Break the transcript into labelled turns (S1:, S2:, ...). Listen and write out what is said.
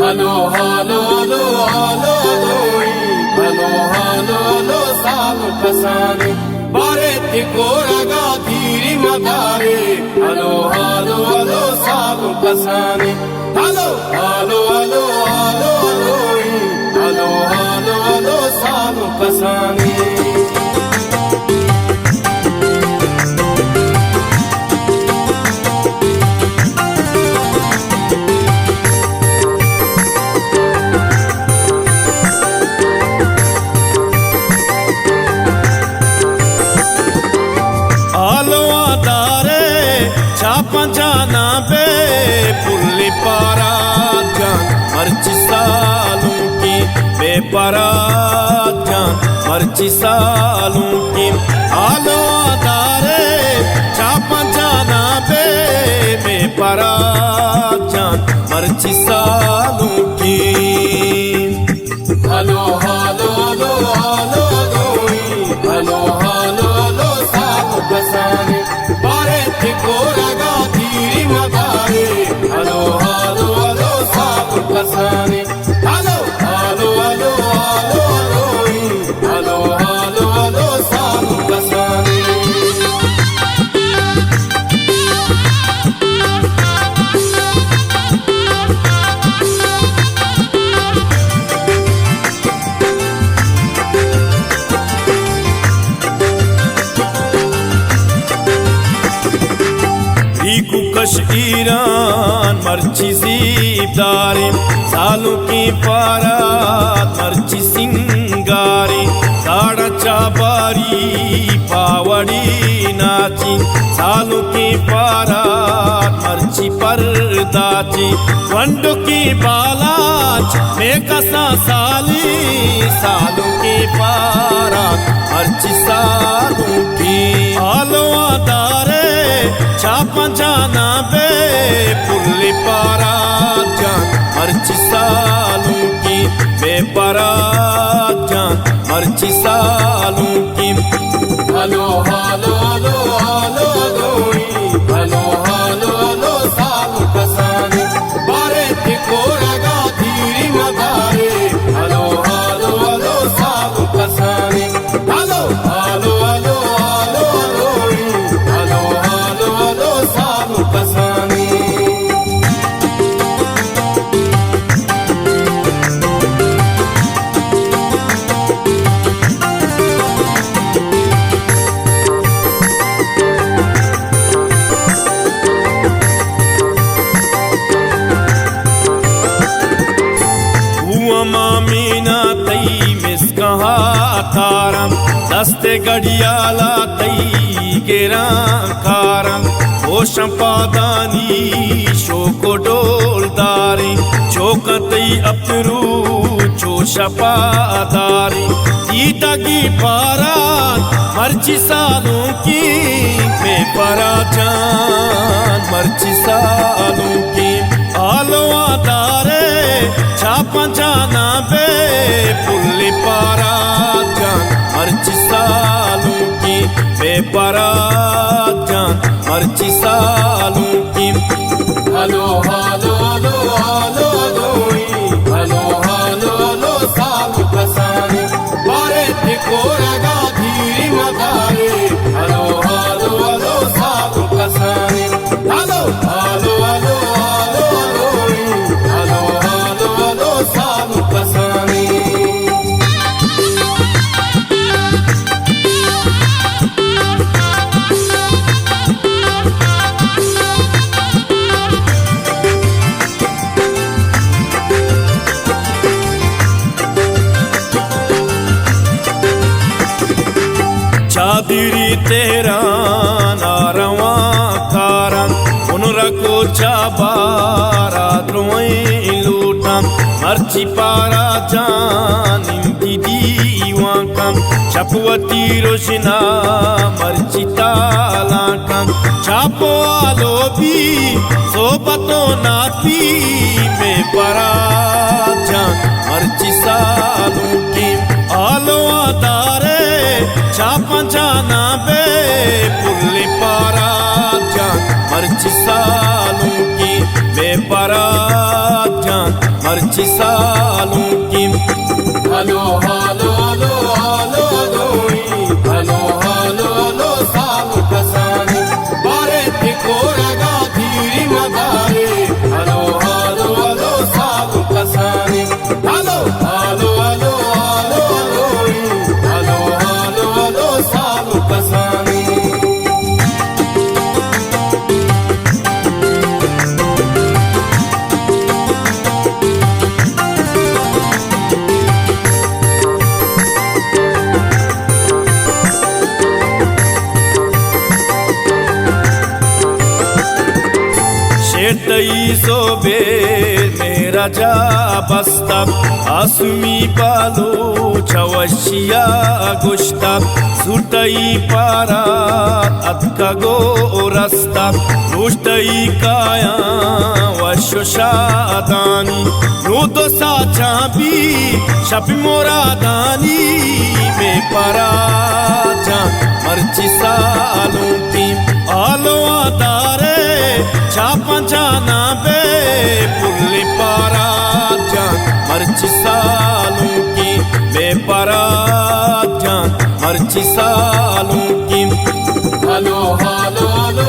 S1: Halo, halo, halo, halo, halo, halo, halo, halo, salu kasani, bareti koraga diri madare. Halo, halo, halo, salu kasani. Halo, halo, halo, halo, halo, halo, halo, halo, salu kasani.
S2: पंजाना बे pulley पारा जान मर्ची सालों की बेपारा जान मर्ची सालों की आलो आदारे चा पंजाना बे बेपारा जान मर्ची सालों की
S1: hello hello hello hello hello hello hello hello साथ बसाने बारे कोरागा दीरी मदारे हलो हलो हलो साथ बसाने hello hello hello hello hello hello hello hello साथ बसाने
S2: कश ईरान मर्ची ज़ीबदारी सालों की पारात मर्ची सिंगारी काड़ा चाबारी पावड़ी नाची सालों की पारात मर्ची परदाची वंडो की बालाच में कसा साली सालों की पारात मर्ची सालों की आलो आदारे चा पंजाना बे पुल्ली पारा जान मर्ची सालों की बेपारा जान मर्ची सालों की
S1: hello hello hello hello hello hello hello hello सालू कसाने बारे कोरागा दीरी मदारे हलो हलो हलो सालू कसाने hello hello hello hello hello hello hello सालू कसाने
S2: मामीना तई मिस कहा तारम दस्ते गड़ियाला तई गेरा कारम होशम पादानी शोको डोलदारी चौकतई अपरू चोशा पादारी गीता की पारात मर्ची सालों की बेपारा जान मर्ची सालों की आलो आदारे चा पंजाना बे पुल्ली पारा जान मर्ची सालों की बेपारा जान मर्ची सालों की
S1: hello hello hello hello hello hello hello सालू कसाने बारे कोरागा दीरी मदारे हलो हलो हलो सालू कसाने hello hello hello hello hello hello hello सालू कसाने
S2: चादरी तेरा नारवा कारम उनरा को चाबारा द्रोई लूटम मर्ची पारा जान इनकी दीवा कम चपवती रोशना मर्ची ताला कम चापो आलो भी सोबतो नाती में परा जान मर्ची सालों की आलो आदारे चा पंजाना बे पुल्ली पारा जान मर्ची सालों की बेपारा जान मर्ची मर्ची सालों की
S1: हलो हलो हलो हलो हलोई हलो हलो हलो सालु कसानी बारे तिकोरगा धीरी मदारे हलो हलो हलो सालु कसानी हलो हलो हलो हलो हलोई हलो हलो हलो सालु कसानी
S2: शेटई सोबे मेरा जा बस्ता आसमी पालो छवशिया गुश्ता सुटई पारा अतका गो रस्ता रुष्टई काया वशुषादानी नो तो साचा भी शपि मोरा दानी में पारा जा मर्ची सालों की आलो आदारे छापा जाना बे पुल्ली पारा जान मर्ची सालों की बेपारा जान मर्ची सालों की
S1: हलो हलो